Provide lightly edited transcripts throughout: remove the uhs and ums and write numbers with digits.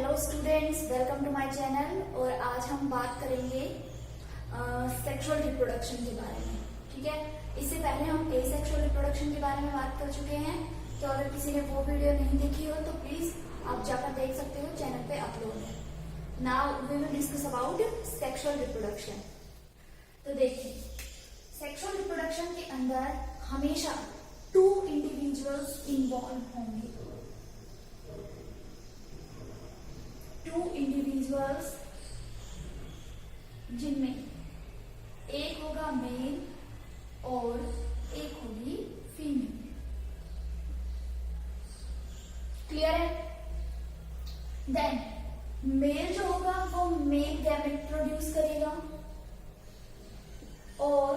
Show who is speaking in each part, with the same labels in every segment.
Speaker 1: Hello students, welcome to my channel. और आज हम बात करेंगे सेक्सुअल रिप्रोडक्शन के बारे में। ठीक है, इससे पहले हम एसेक्सुअल रिप्रोडक्शन के बारे में बात कर चुके हैं, तो अगर किसी ने वो वीडियो नहीं देखी हो तो प्लीज आप जाकर देख सकते हो, चैनल पे अपलोड है। Now we will discuss about sexual reproduction. तो देखिए, सेक्सुअल रिप्रोडक्शन के अंदर हमेशा 2 इंडिविजुअल्स इन्वॉल्व होंगे। 2 इंडिविजुअल्स जिनमें एक होगा मेल और एक होगी फीमेल। क्लियर है? देन मेल जो होगा वो मेल गैमेट प्रोड्यूस करेगा और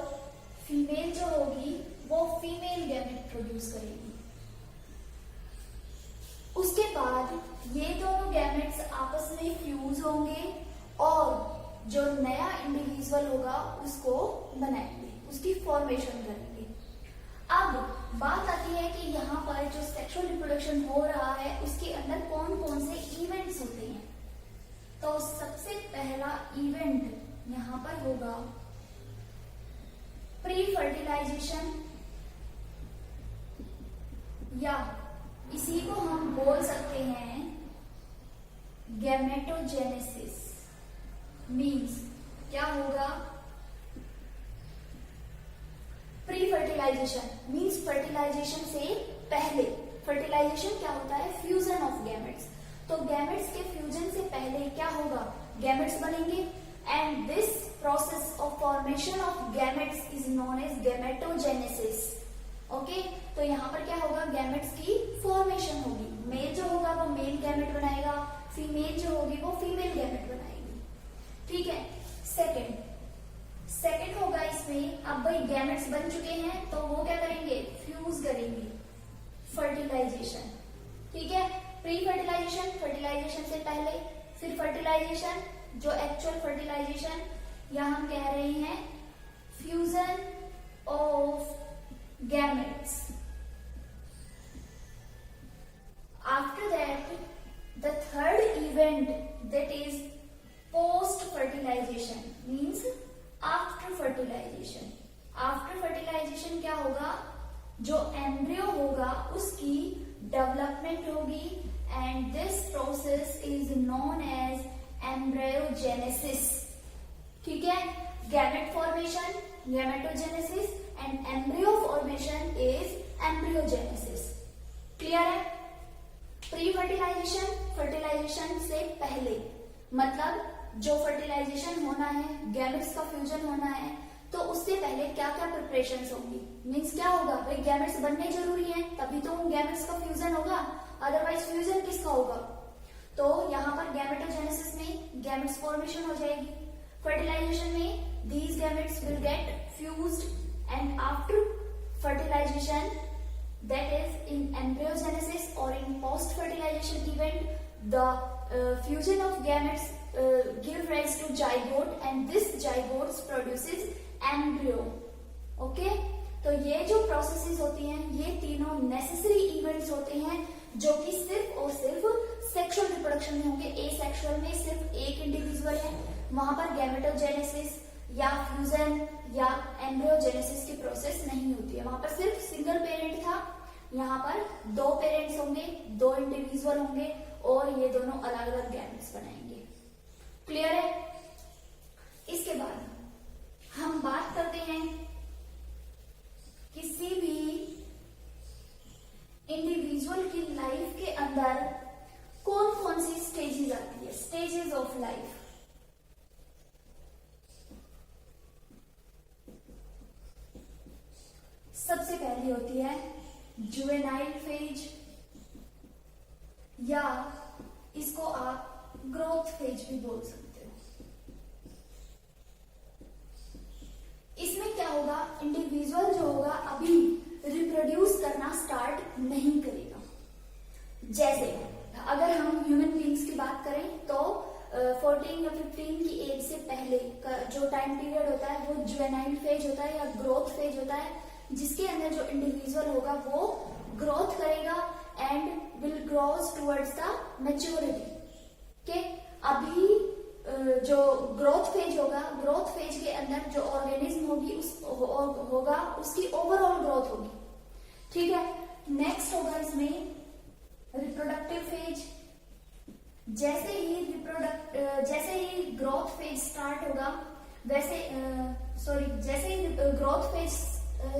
Speaker 1: फीमेल जो होगी वो फीमेल गैमेट प्रोड्यूस करेगी। उसके बाद ये दोनों गैमेट्स आपस में फ्यूज होंगे और जो नया इंडिविजुअल होगा उसको बनाएंगे, उसकी फॉर्मेशन करेंगे। अब बात आती है कि यहाँ पर जो सेक्सुअल रिप्रोडक्शन हो रहा है उसके अंदर कौन कौन से इवेंट्स होते हैं। तो सबसे पहला इवेंट यहाँ पर होगा प्री फर्टिलाइजेशन, या इसी को हम बोल सकते हैं गैमेटोजेनेसिस। मीन्स क्या होगा? प्री फर्टिलाइजेशन मीन्स फर्टिलाइजेशन से पहले। फर्टिलाइजेशन क्या होता है? Fusion of gametes. तो गैमेट्स के फ्यूजन से पहले क्या होगा? गैमेट्स बनेंगे and this process of formation of gametes is known as gametogenesis. Okay, तो यहाँ पर क्या होगा? गैमेट्स की फॉर्मेशन होगी। मेल जो होगा वो मेल गैमेट बनाएगा, फीमेल जो होगी वो फीमेल गैमेट बनाएगी। ठीक है। सेकंड होगा इसमें, अब भाई गैमेट्स बन चुके हैं तो वो क्या करेंगे? फ्यूज करेंगे, फर्टिलाइजेशन। ठीक है, प्री फर्टिलाइजेशन, फर्टिलाइजेशन से पहले, फिर फर्टिलाइजेशन, जो एक्चुअल फर्टिलाइजेशन, या हम कह रहे हैं fusion of gametes. After that, the third event, that is post fertilization, means after fertilization. After fertilization क्या होगा? जो एम्ब्रियो होगा उसकी डेवलपमेंट होगी and this process is known as embryogenesis. ठीक है, gamete formation gametogenesis and embryo formation is embryogenesis. Clear है? Pre fertilization, fertilization से पहले, मतलब जो फर्टिलाइजेशन होना है, गैमेट्स का फ्यूजन होना है, तो उससे पहले क्या क्या प्रिपरेशंस होंगी। मीन्स क्या होगा? भाई गैमेट्स बनने जरूरी है, तभी तो उन गैमेट्स का फ्यूजन होगा, अदरवाइज फ्यूजन किसका होगा? तो यहाँ पर गैमेटोजेनेसिस में गैमेट्स फॉर्मेशन हो जाएगी। फर्टिलाइजेशन में these gametes will get fused and after fertilization, that is in embryogenesis or in post fertilization event, the fusion of gametes give rise to zygote and this zygote produces embryo. Okay, तो ये जो processes होती हैं ये तीनों necessary events होते हैं जो कि सिर्फ और सिर्फ सेक्सुअल रिप्रोडक्शन में होंगे। एसेक्सुअल में सिर्फ एक इंडिविजुअल है, वहां पर गैमेटोजेनेसिस या फ्यूजन या एम्ब्रियोजेनेसिस की प्रोसेस नहीं होती है। वहां पर सिर्फ सिंगल पेरेंट था, यहाँ पर 2 पेरेंट्स होंगे, 2 इंडिविजुअल होंगे और ये दोनों अलग अलग गैमेट्स बनाएंगे। क्लियर है? इसके बाद हम बात करते हैं किसी भी इंडिविजुअल की लाइफ के अंदर कौन कौन सी स्टेजेस आती है, स्टेजेस ऑफ लाइफ। सबसे पहली होती है जुवेनाइल फेज, या इसको आप ग्रोथ फेज भी बोल सकते हो। इसमें क्या होगा? इंडिविजुअल जो होगा अभी रिप्रोड्यूस करना स्टार्ट नहीं करेगा। जैसे अगर हम ह्यूमन बीइंग्स की बात करें तो 14 या 15 की एज से पहले का जो टाइम पीरियड होता है वो जुवेनाइल फेज होता है या ग्रोथ फेज होता है, जिसके अंदर जो इंडिविजुअल होगा वो ग्रोथ करेगा and will grows towards the maturity. Next होगा इसमें रिप्रोडक्टिव फेज। जैसे ही ग्रोथ फेज स्टार्ट होगा वैसे जैसे ही ग्रोथ फेज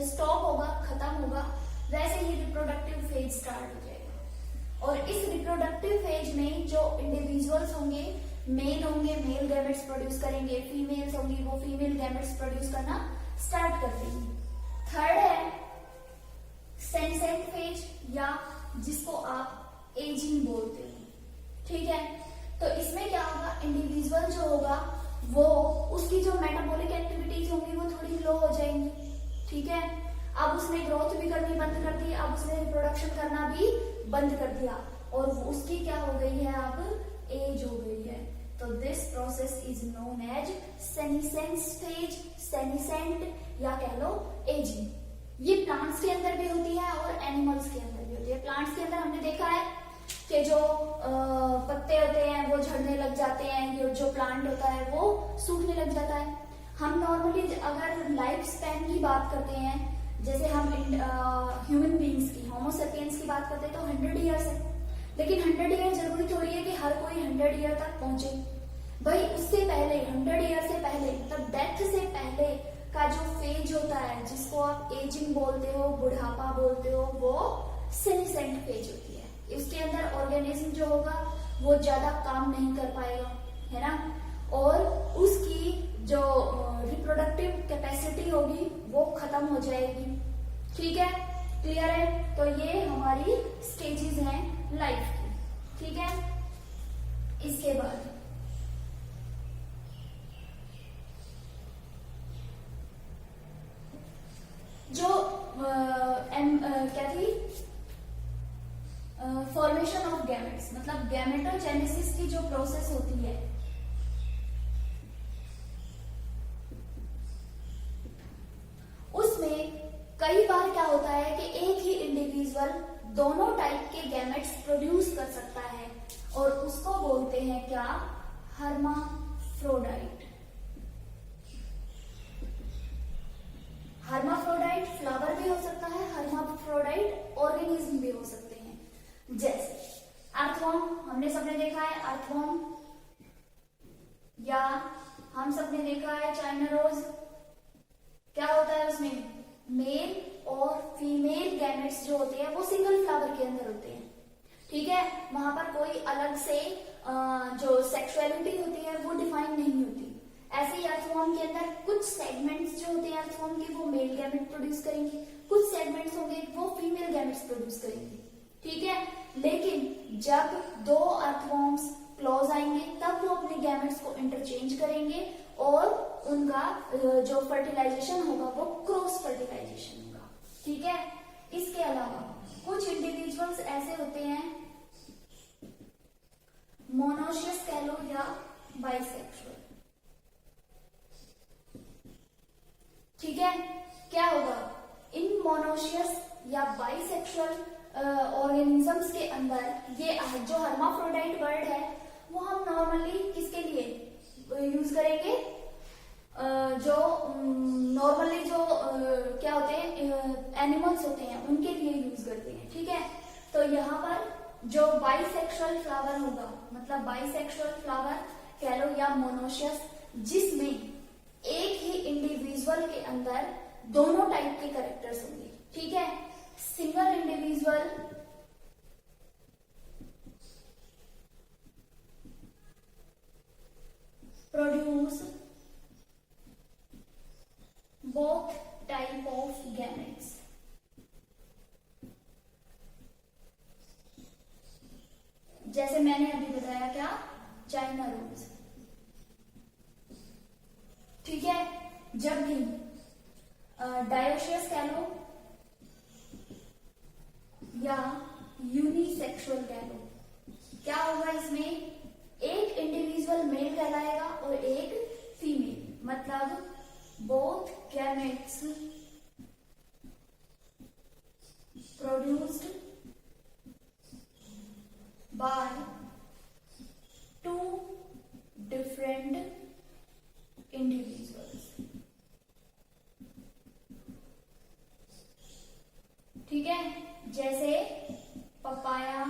Speaker 1: स्टॉप होगा, खत्म होगा, वैसे ही रिप्रोडक्टिव फेज स्टार्ट हो जाएगा। और इस रिप्रोडक्टिव फेज में जो इंडिविजुअल्स होंगे, मेल होंगे मेल गैमेट्स प्रोड्यूस करेंगे, फीमेल्स होंगी वो फीमेल गैमेट्स प्रोड्यूस करना स्टार्ट कर देंगी। थर्ड है सेंसेंट फेज, या जिसको आप एजिंग बोलते हो, ठीक है। तो इसमें क्या होगा, इंडिविजुअल जो होगा वो उसकी जो मेटाबॉलिक एक्टिविटीज होंगी वो थोड़ी लो हो जाएंगी, ठीक है। अब उसने ग्रोथ भी करनी बंद कर दी, अब उसने रिप्रोडक्शन करना भी बंद कर दिया, और उसकी क्या हो गई है, अब एज हो गई है। तो this process is known as senescent stage, senescent या कह लो एजिंग। ये प्लांट्स के अंदर भी होती है और एनिमल्स के अंदर भी होती है। प्लांट्स के अंदर हमने देखा है कि जो पत्ते होते हैं वो झड़ने लग जाते हैं, जो प्लांट होता है वो सूखने लग जाता है। हम नॉर्मली अगर लाइफ स्पैन की बात करते हैं, जैसे हम ह्यूमन बींग्स की, होमोसेपियंस की बात करते हैं तो 100 ईयर्स है, लेकिन 100 ईयर जरूरी थोड़ी है कि हर कोई 100 ईयर तक पहुंचे। भाई उससे पहले 100 ईयर से पहले, मतलब डेथ से पहले का जो फेज होता है, जिसको आप एजिंग बोलते हो, बुढ़ापा बोलते हो, वो सेनिसेंट फेज होती है। इसके अंदर ऑर्गेनिज्म जो होगा वो ज्यादा काम नहीं कर पाएगा, है ना, और उसकी जो रिप्रोडक्टिव कैपेसिटी होगी वो खत्म हो जाएगी, ठीक है, क्लियर है। तो ये हमारी स्टेजेस हैं लाइफ की, ठीक है। इसके बाद जो क्या थी, फॉर्मेशन ऑफ गैमेट्स, मतलब गैमेटोजेनेसिस की जो प्रोसेस होती है, उसमें कई बार क्या होता है कि एक ही इंडिविजुअल दोनों टाइप के गैमेट्स प्रोड्यूस कर सकता है, और उसको बोलते हैं क्या, हर्माफ्रोडाइट। हर्माफ्रोडाइट फ्लावर भी हो सकता है, हर्माफ्रोडाइट ऑर्गेनिज्म भी हो सकते हैं। जैसे अर्थवॉर्म, हमने सबने देखा है अर्थवॉर्म, या हम सबने देखा है चाइना रोज। क्या होता है उसमें, मेल और फीमेल गैमेट्स जो होते हैं वो सिंगल फ्लावर के अंदर होते हैं, ठीक है। वहां पर कोई अलग से जो सेक्सुअलिटी होती है वो डिफाइन नहीं होती। ऐसे ही अर्थवॉर्म के अंदर कुछ सेगमेंट्स जो होते हैं अर्थवॉर्म के वो मेल गैमेट प्रोड्यूस करेंगे, कुछ सेगमेंट्स होंगे वो फीमेल गैमेट्स प्रोड्यूस करेंगे, ठीक है। लेकिन जब दो अर्थवॉर्म्स क्लोज आएंगे तब वो अपने गैमेट्स को इंटरचेंज करेंगे, और उनका जो फर्टिलाइजेशन होगा वो क्रॉस फर्टिलाइजेशन होगा, ठीक है। इसके अलावा कुछ इंडिविजुअल्स ऐसे होते हैं, मोनोशियस कह लो या बाइसेक्सुअल, ठीक है। क्या होगा, इन मोनोशियस या बाइसेक्सुअल ऑर्गेनिजम्स के अंदर ये जो हर्माफ्रोडाइट वर्ड है वो हम नॉर्मली किसके लिए यूज करेंगे, जो नॉर्मली जो क्या होते हैं एनिमल्स होते हैं उनके लिए यूज करते हैं, ठीक है। तो यहाँ पर जो बाइसेक्सुअल फ्लावर होगा, मतलब बाइसेक्सुअल फ्लावर कह लो या मोनोशियस, जिसमें एक ही इंडिविजुअल के अंदर दोनों टाइप के कैरेक्टर्स होंगे, ठीक है। Single individual produce both type of gametes, जैसे मैंने अभी बताया क्या, चाइना रोज, ठीक है। जब भी डायोशियस कह लो या यूनिसेक्सुअल कह लो, क्या होगा इसमें, एक इंडिविजुअल मेल कहलाएगा और एक फीमेल, मतलब both gametes produced by two different individuals, ठीक है। जैसे पपाया,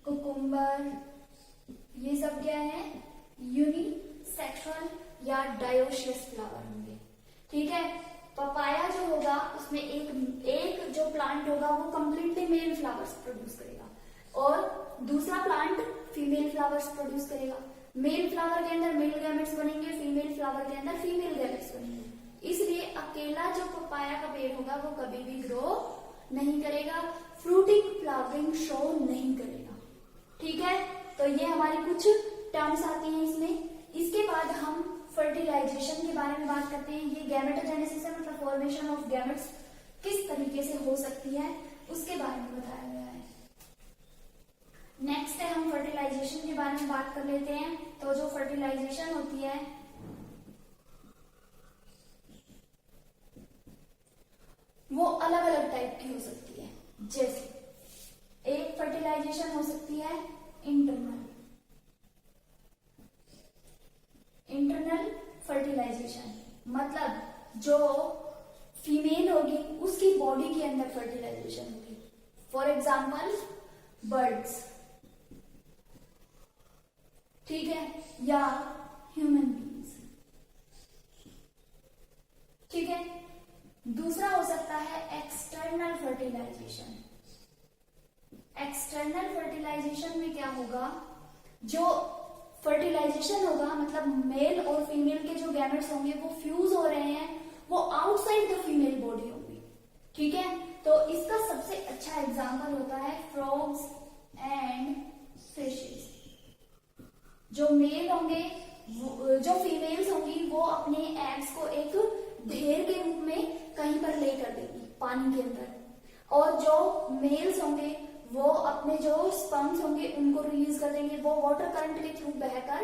Speaker 1: कुकुम्बर, ये सब क्या है, यूनिसेक्सुअल या डायोशियस फ्लावर होंगे। ठीक है, पपाया जो होगा उसमें एक जो प्लांट होगा वो कंप्लीटली मेल फ्लावर्स प्रोड्यूस करेगा और दूसरा प्लांट फीमेल फ्लावर्स प्रोड्यूस करेगा। मेल फ्लावर के अंदर मेल गैमेट्स बनेंगे, फीमेल फ्लावर के अंदर फीमेल गैमेट्स बनेंगे। इसलिए अकेला जो पपाया का पेड़ होगा वो कभी भी ग्रो नहीं करेगा, फ्रूटिंग फ्लावरिंग शो नहीं करेगा। ठीक है, तो ये हमारी कुछ टर्म्स आती हैं इसमें। इसके बाद हम फर्टिलाइजेशन के बारे में बात करते हैं। ये गैमेटोजेनेसिस है, मतलब फॉर्मेशन ऑफ गैमेट्स किस तरीके से हो सकती है उसके बारे में बताया गया है। नेक्स्ट है, हम फर्टिलाइजेशन के बारे में बात कर लेते हैं। तो जो फर्टिलाइजेशन होती है वो अलग अलग टाइप की हो सकती है। जैसे एक फर्टिलाइजेशन हो सकती है इंटरनल फर्टिलाइजेशन, मतलब जो फीमेल होगी उसकी बॉडी के अंदर फर्टिलाइजेशन होगी। फॉर एग्जाम्पल बर्ड्स, ठीक है, या ह्यूमन बींग्स। ठीक है, दूसरा हो सकता है एक्सटर्नल फर्टिलाइजेशन। एक्सटर्नल फर्टिलाइजेशन में क्या होगा, जो फर्टिलाइजेशन होगा मतलब मेल और फीमेल के जो गैमेट्स होंगे वो फ्यूज हो रहे हैं, वो आउटसाइड द फीमेल बॉडी होंगी। ठीक है, तो इसका सबसे अच्छा एग्जांपल होता है फ्रॉग्स एंड फिशेस। जो मेल होंगे, जो फीमेल्स होंगी वो अपने एग्स को एक ढेर के रूप में कहीं पर लेकर देगी पानी के अंदर, और जो मेल्स होंगे वो अपने जो स्पर्म्स होंगे उनको रिलीज कर देंगे। वो वाटर करंट के थ्रू बहकर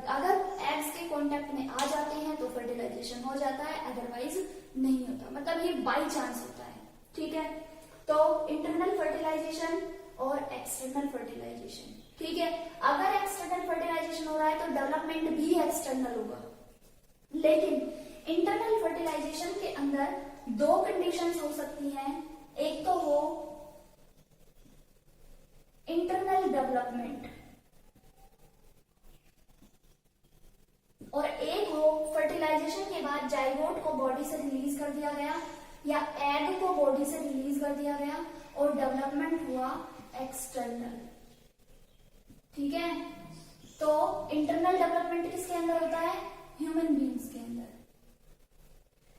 Speaker 1: अगर एग्स के कांटेक्ट में आ जाते हैं तो फर्टिलाइजेशन हो जाता है, अदरवाइज नहीं होता, मतलब ये बाई चांस होता है। ठीक है, तो इंटरनल फर्टिलाइजेशन और एक्सटर्नल फर्टिलाइजेशन। ठीक है, अगर एक्सटर्नल फर्टिलाइजेशन हो रहा है तो डेवलपमेंट भी एक्सटर्नल होगा, लेकिन इंटरनल फर्टिलाइजेशन के अंदर दो कंडीशंस हो सकती हैं। एक तो हो इंटरनल डेवलपमेंट और एक हो फर्टिलाइजेशन के बाद जाइगोट को बॉडी से रिलीज कर दिया गया या एग को बॉडी से रिलीज कर दिया गया और डेवलपमेंट हुआ एक्सटर्नल। ठीक है, तो इंटरनल डेवलपमेंट किसके अंदर होता है, ह्यूमन बीइंग्स के अंदर,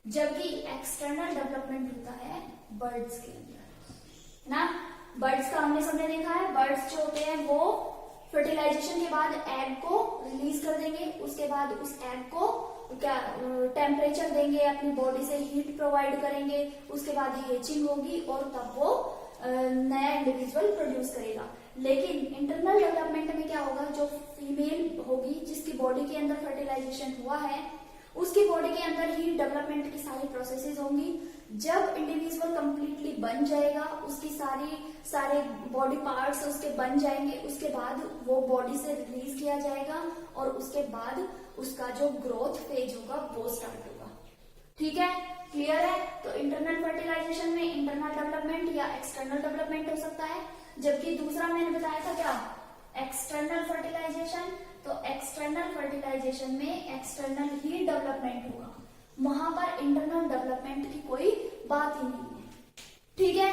Speaker 1: जबकि एक्सटर्नल डेवलपमेंट होता है बर्ड्स के अंदर ना। बर्ड्स का हमने सबने देखा है, बर्ड्स जो होते हैं वो फर्टिलाइजेशन के बाद एग को रिलीज कर देंगे, उसके बाद उस एग को क्या टेम्परेचर देंगे, अपनी बॉडी से हीट प्रोवाइड करेंगे, उसके बाद हेचिंग होगी और तब वो नया इंडिविजुअल प्रोड्यूस करेगा। लेकिन इंटरनल डेवलपमेंट में क्या होगा, जो फीमेल होगी जिसकी बॉडी के अंदर फर्टिलाइजेशन हुआ है उसकी बॉडी के अंदर ही डेवलपमेंट की सारी प्रोसेसेस होंगी। जब इंडिविजुअल कंप्लीटली बन जाएगा, उसकी सारे बॉडी पार्ट्स उसके बन जाएंगे, उसके बाद वो बॉडी से रिलीज किया जाएगा और उसके बाद उसका जो ग्रोथ फेज होगा वो स्टार्ट होगा। ठीक है, क्लियर है। तो इंटरनल फर्टिलाइजेशन में इंटरनल डेवलपमेंट या एक्सटर्नल डेवलपमेंट हो सकता है, जबकि दूसरा मैंने बताया था क्या, एक्सटर्नल फर्टिलाइजेशन। तो एक्सटर्नल फर्टिलाइजेशन में एक्सटर्नल ही डेवलपमेंट होगा, वहां पर इंटरनल डेवलपमेंट की कोई बात ही नहीं है। ठीक है,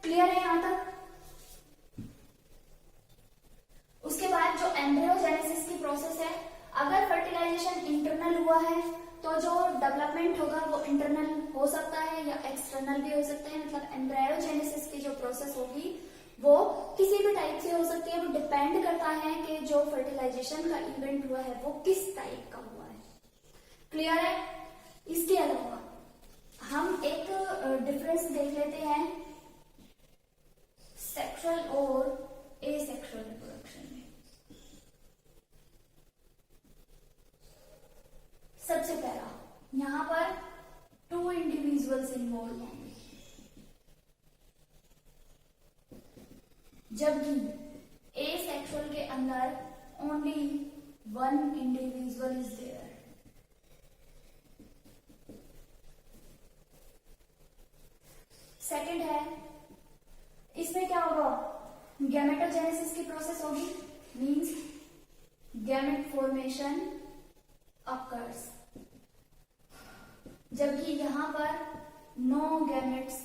Speaker 1: क्लियर है यहां तक। उसके बाद जो एम्ब्रियोजेनेसिस की प्रोसेस है, अगर फर्टिलाइजेशन इंटरनल हुआ है तो जो डेवलपमेंट होगा वो इंटरनल हो सकता है या एक्सटर्नल भी हो सकता है। मतलब एम्ब्रियोजेनेसिस की जो प्रोसेस होगी वो किसी भी टाइप से हो सकती है, वो डिपेंड करता है कि जो फर्टिलाइजेशन का इवेंट हुआ है वो किस टाइप का हुआ है। क्लियर है। इसके अलावा हम एक डिफरेंस देख लेते हैं सेक्सुअल और एसेक्सुअल रिप्रोडक्शन में। सबसे पहला यहां पर 2 इंडिविजुअल्स इन्वॉल्व होंगे, जबकि एसेक्सुअल के अंदर only 1 individual is there. Second है, इसमें क्या होगा, गैमेटोजेनेसिस की प्रोसेस होगी, मींस गैमेट फॉर्मेशन अकर्स, जबकि यहां पर नो गैमेट्स